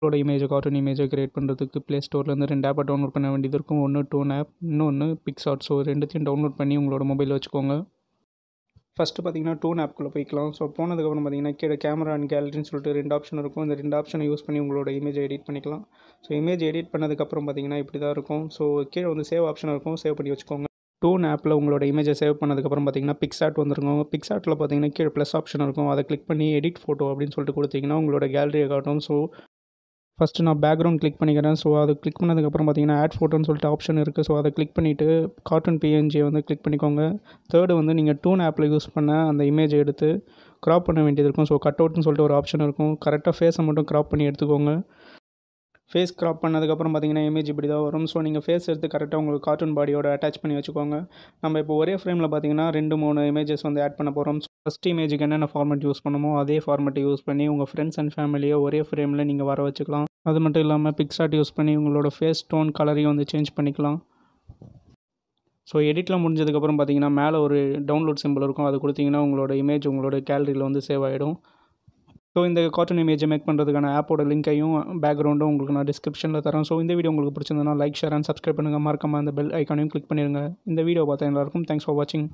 உங்களோட கார்ட்டூன் இமேஜை கிரியேட் பண்ணுறதுக்கு ப்ளே ஸ்டோர்லேருந்து 2 ஆப்பை டவுன்லோட் பண்ண வேண்டியது இருக்கும். ஒன்று toon இன்னொன்று pics. ஸோ ரெண்டுத்தையும் டவுன்லோட் பண்ணி உங்களோட மொபைலில் வச்சுக்கோங்க. ஃபஸ்ட்டு பார்த்தீங்கன்னா toon போய்க்கலாம். ஸோ போனதுக்கப்புறம் பார்த்தீங்கன்னா கீழே கேமரா அண்ட் கேலரின்னு சொல்லிட்டு 2 ஆப்ஷன் இருக்கும். இந்த 2 ஆப்ஷனை யூஸ் பண்ணி உங்களோட இமேஜை எடிட் பண்ணிக்கலாம். ஸோ இமேஜ் எடிட் பண்ணதுக்கப்புறம் பார்த்தீங்கன்னா இப்படி தான் இருக்கும். ஸோ கீழே வந்து சேவ் ஆப்ஷன் இருக்கும், சேவ் பண்ணி வச்சுக்கோங்க. toon உங்களோட இமேஜை சேவ் பண்ணதுக்கப்புறம் பார்த்தீங்கன்னா பிக்ஸாட் வந்துருக்கும். பிக்ஸாட்டில் பார்த்தீங்கன்னா கீழே ப்ளஸ் ஆப்ஷன் இருக்கும். அதை கிளிக் பண்ணி எடிட் ஃபோட்டோ அப்படின்னு சொல்லிட்டு கொடுத்தீங்கன்னா உங்களோட கேலரியை காட்டும். ஸோ ஃபஸ்ட்டு நான் பேக்ரவுண்ட் கிளிக் பண்ணிக்கிறேன். ஸோ அதை கிளிக் பண்ணதுக்கப்புறம் பார்த்தீங்கன்னா ஆட் ஃபோட்டோன்னு சொல்லிட்டு ஆப்ஷன் இருக்குது. ஸோ அதை கிளிக் பண்ணிவிட்டு கார்ட்டூன் பிஎன்ஜியை வந்து கிளிக் பண்ணிக்கோங்க. தேர்டு வந்து நீங்கள் toon யூஸ் பண்ண அந்த இமேஜை எடுத்து க்ராப் பண்ண வேண்டியது இருக்கும். ஸோ கட் அவுட்னு சொல்லிட்டு ஒரு ஆப்ஷன் இருக்கும். கரெக்டாக ஃபேஸை மட்டும் க்ராப் பண்ணி எடுத்துக்கோங்க. ஃபேஸ் க்ராப் பண்ணதுக்கப்புறம் பார்த்தீங்கன்னா இமேஜ் இப்படி தான் வரும். ஸோ நீங்கள் ஃபேஸ் எடுத்து கரெக்டாக உங்களுக்கு கார்ட்டூன் பாடியோட அட்டாச் பண்ணி வச்சுக்கோங்க. நம்ம இப்போ ஒரே ஃப்ரேமில் பார்த்தீங்கன்னா 2-3 இமேஜஸ் வந்து ஆட் பண்ண போகிறோம். ஃபஸ்ட் இமேஜுக்கு என்னென்ன ஃபார்மேட் யூஸ் பண்ணுமோ அதே ஃபார்மேட்டை யூஸ் பண்ணி உங்கள் ஃப்ரெண்ட்ஸ் அண்ட் ஃபேமிலியை ஒரே ஃப்ரேமில் நீங்கள் வர வச்சுக்கலாம். அது மட்டும் இல்லாமல் பிக்ஸாட் யூஸ் பண்ணி உங்களோட ஃபேஸ் டோன் கலரையும் வந்து சேஞ்ச் பண்ணிக்கலாம். ஸோ எடிட்லாம் முடிஞ்சதுக்கப்புறம் பார்த்தீங்கன்னா மேலே ஒரு டவுன்லோட் சிம்பிள் இருக்கும். அது கொடுத்தீங்கன்னா உங்களோட இமேஜ் உங்களோட கேலரியில் வந்து சேவ் ஆகிடும். ஸோ இந்த கார்ட்டூன் இமேஜை மேக் பண்ணுறதுக்கான ஆப்போட லிங்க்கையும் பேக்ரவுண்டும் உங்களுக்கு நான் டிஸ்கிரிப்ஷனில் தரேன். ஸோ இந்த வீடியோ உங்களுக்கு பிடிச்சிருந்தனா லைக், ஷேர் அண்ட் சப்ஸ்கிரைப் பண்ணுங்கள். மறக்காமல் அந்த பெல் ஐக்கானையும் கிளிக் பண்ணிடுங்க. இந்த வீடியோ பார்த்தா எல்லாருக்கும் தேங்க்ஸ் ஃபார் வாட்சிங்.